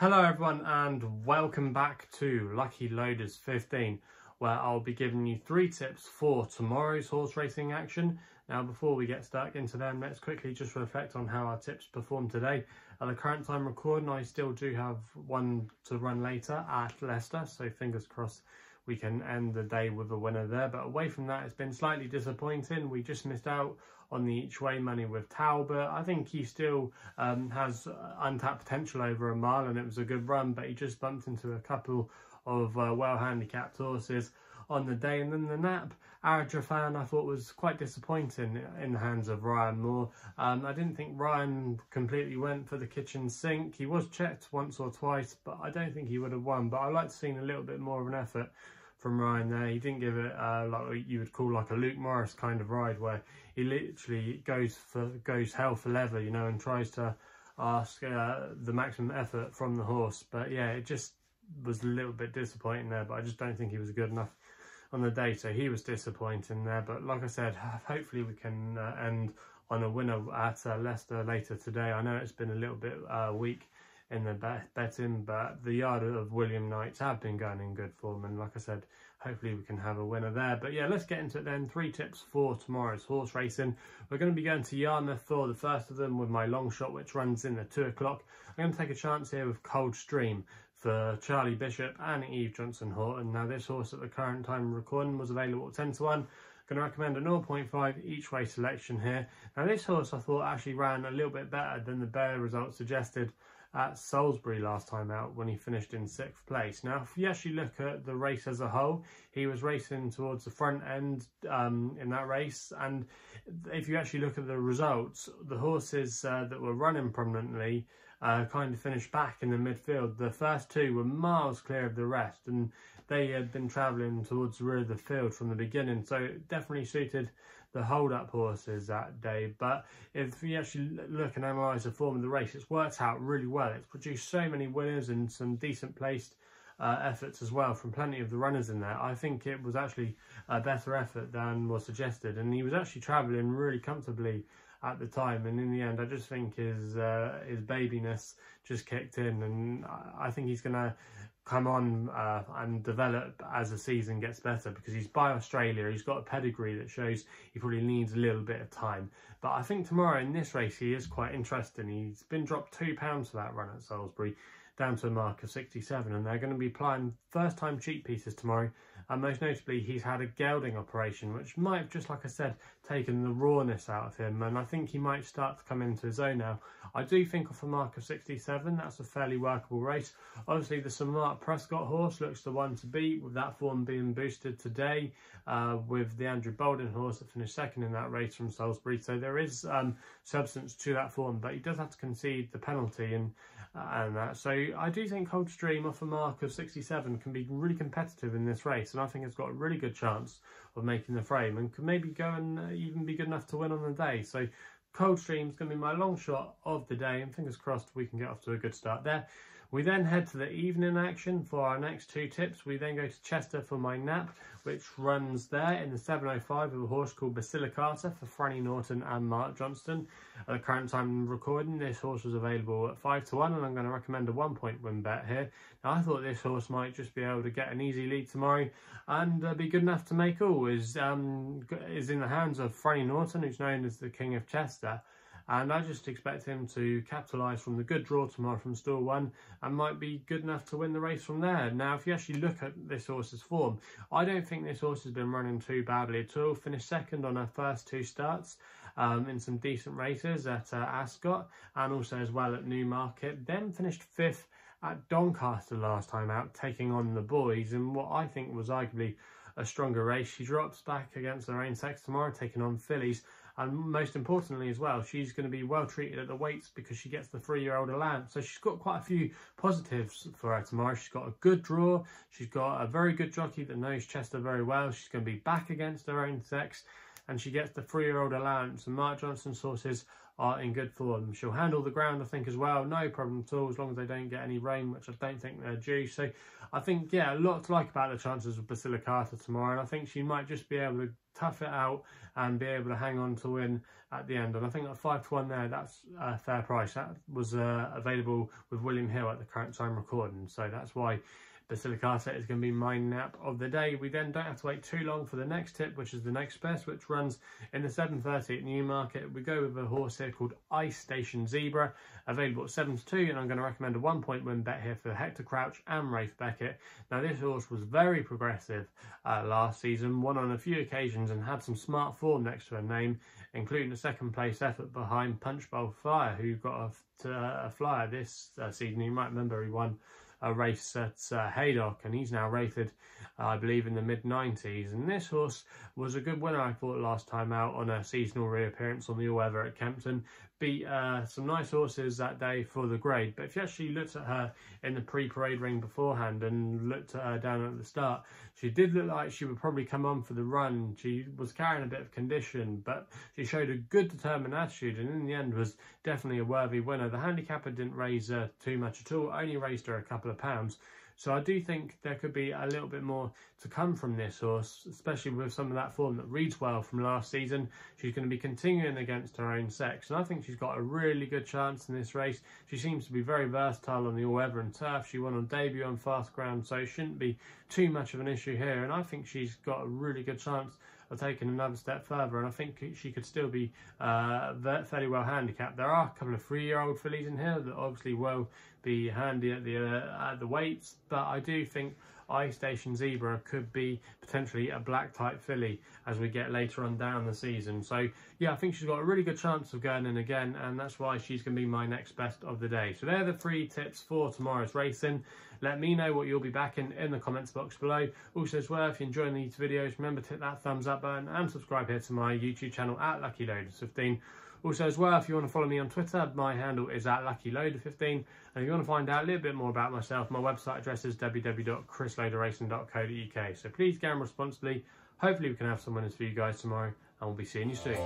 Hello everyone and welcome back to Lucky Loaders 15, where I'll be giving you 3 tips for tomorrow's horse racing action. Now before we get stuck into them, let's quickly just reflect on how our tips performed today. At the current time recording, I still do have one to run later at Leicester, so fingers crossed we can end the day with a winner there. But away from that, it's been slightly disappointing. We just missed out on the each way money with Talbot. I think he still has untapped potential over a mile, and it was a good run, but he just bumped into a couple of well handicapped horses on the day. And then the Nap Aradrafan I thought was quite disappointing in the hands of Ryan Moore. I didn't think Ryan completely went for the kitchen sink. He was checked once or twice, but I don't think he would have won. But I like to see a little bit more of an effort from Ryan there. He didn't give it like you would call like a Luke Morris kind of ride, where he literally goes hell for leather, you know, and tries to ask the maximum effort from the horse. But yeah, it just was a little bit disappointing there, but I just don't think he was good enough on the day, so he was disappointing there. But like I said, hopefully we can end on a winner at Leicester later today. I know it's been a little bit weak in the betting, but the yard of William Knights have been going in good form, and like I said, hopefully we can have a winner there. But yeah, let's get into it then. 3 tips for tomorrow's horse racing. We're going to be going to Yarmouth for the first of them with my long shot, which runs in at 2 o'clock. I'm going to take a chance here with Coldstream for Charlie Bishop and Eve Johnson Horton. Now this horse at the current time of recording was available at 10 to 1. I'm going to recommend a 0.5 each way selection here. Now this horse I thought actually ran a little bit better than the better results suggested at Salisbury last time out when he finished in 6th place. Now if you actually look at the race as a whole, he was racing towards the front end in that race, and if you actually look at the results, the horses that were running prominently kind of finished back in the midfield. The first 2 were miles clear of the rest, and they had been travelling towards the rear of the field from the beginning, so it definitely suited the hold-up horses that day. But if you actually look and analyse the form of the race, it's worked out really well. It's produced so many winners and some decent placed efforts as well from plenty of the runners in there. I think it was actually a better effort than was suggested, and he was actually travelling really comfortably at the time, and in the end I just think his babiness just kicked in, and I think he's going to come on and develop as the season gets better, because he's by Australia. He's got a pedigree that shows he probably needs a little bit of time. But I think tomorrow in this race he is quite interesting. He's been dropped £2 for that run at Salisbury, down to a mark of 67, and they're going to be applying first time cheek pieces tomorrow, and most notably he's had a gelding operation, which might have, just like I said, taken the rawness out of him, and I think he might start to come into his own now. I do think off a mark of 67 that's a fairly workable race. Obviously the Sir Mark Prescott horse looks the one to beat, with that form being boosted today with the Andrew Bolden horse that finished 2nd in that race from Salisbury, so there is substance to that form, but he does have to concede the penalty and that. So I do think Coldstream off a mark of 67 can be really competitive in this race, and I think it's got a really good chance of making the frame and could maybe go and even be good enough to win on the day. So Coldstream's going to be my long shot of the day, and fingers crossed we can get off to a good start there. We then head to the evening action for our next 2 tips. We then go to Chester for my Nap, which runs there in the 7:05 with a horse called Basilicata for Franny Norton and Mark Johnston. At the current time recording, this horse was available at 5 to 1, and I'm going to recommend a 1-point win bet here. Now I thought this horse might just be able to get an easy lead tomorrow and be good enough to make all. Is in the hands of Franny Norton, who's known as the King of Chester. And I just expect him to capitalise from the good draw tomorrow from stall 1 and might be good enough to win the race from there. Now, if you actually look at this horse's form, I don't think this horse has been running too badly at all. Finished 2nd on her first 2 starts in some decent races at Ascot and also as well at Newmarket. Then finished 5th at Doncaster last time out, taking on the boys in what I think was arguably a stronger race. She drops back against her own sex tomorrow, taking on fillies. And most importantly as well, she's going to be well treated at the weights because she gets the 3-year-old allowance. So she's got quite a few positives for her tomorrow. She's got a good draw. She's got a very good jockey that knows Chester very well. She's going to be back against her own sex, and she gets the 3-year-old allowance. And Mark Johnston's horses are in good form. She'll handle the ground, I think, as well, no problem at all, as long as they don't get any rain, which I don't think they're due. So I think, yeah, a lot to like about the chances of Basilicata tomorrow, and I think she might just be able to tough it out and be able to hang on to win at the end. And I think at 5-1 there, that's a fair price. That was available with William Hill at the current time recording, so that's why Basilicata is going to be my nap of the day. We then don't have to wait too long for the next tip, which is the next best, which runs in the 7:30 at Newmarket. We go with a horse here called Ice Station Zebra, available at 7-2, and I'm going to recommend a 1-point win bet here for Hector Crouch and Rafe Beckett. Now, this horse was very progressive last season, won on a few occasions and had some smart form next to her name, including a second place effort behind Punchbowl Flyer, who got a flyer this season. You might remember he won a race at Haydock, and he's now rated, I believe, in the mid-90s. And this horse was a good winner, I thought, last time out on a seasonal reappearance on the all-weather at Kempton. Beat some nice horses that day for the grade, but if you actually looked at her in the pre-parade ring beforehand and looked at her down at the start, she did look like she would probably come on for the run. She was carrying a bit of condition, but she showed a good determined attitude, and in the end was definitely a worthy winner. The handicapper didn't raise her too much at all, only raised her a couple of pounds. So I do think there could be a little bit more to come from this horse, especially with some of that form that reads well from last season. She's going to be continuing against her own sex, and I think she's got a really good chance in this race. She seems to be very versatile on the all-weather and turf. She won on debut on fast ground, so it shouldn't be too much of an issue here, and I think she's got a really good chance of taking another step further, and I think she could still be fairly well handicapped. There are a couple of 3-year-old fillies in here that obviously will be handy at the weights, but I do think Ice Station Zebra could be potentially a black type filly as we get later on down the season. So yeah, I think she's got a really good chance of going in again, and that's why she's going to be my next best of the day. So they're the 3 tips for tomorrow's racing. Let me know what you'll be backing in the comments box below. Also as well, if you're enjoying these videos, remember to hit that thumbs up button and subscribe here to my YouTube channel at Lucky Loaders 15. Also as well, if you want to follow me on Twitter, my handle is at LuckyLoader15. And if you want to find out a little bit more about myself, my website address is www.chrisloaderracing.co.uk. So please gamble responsibly. Hopefully we can have some winners for you guys tomorrow, and we'll be seeing you soon.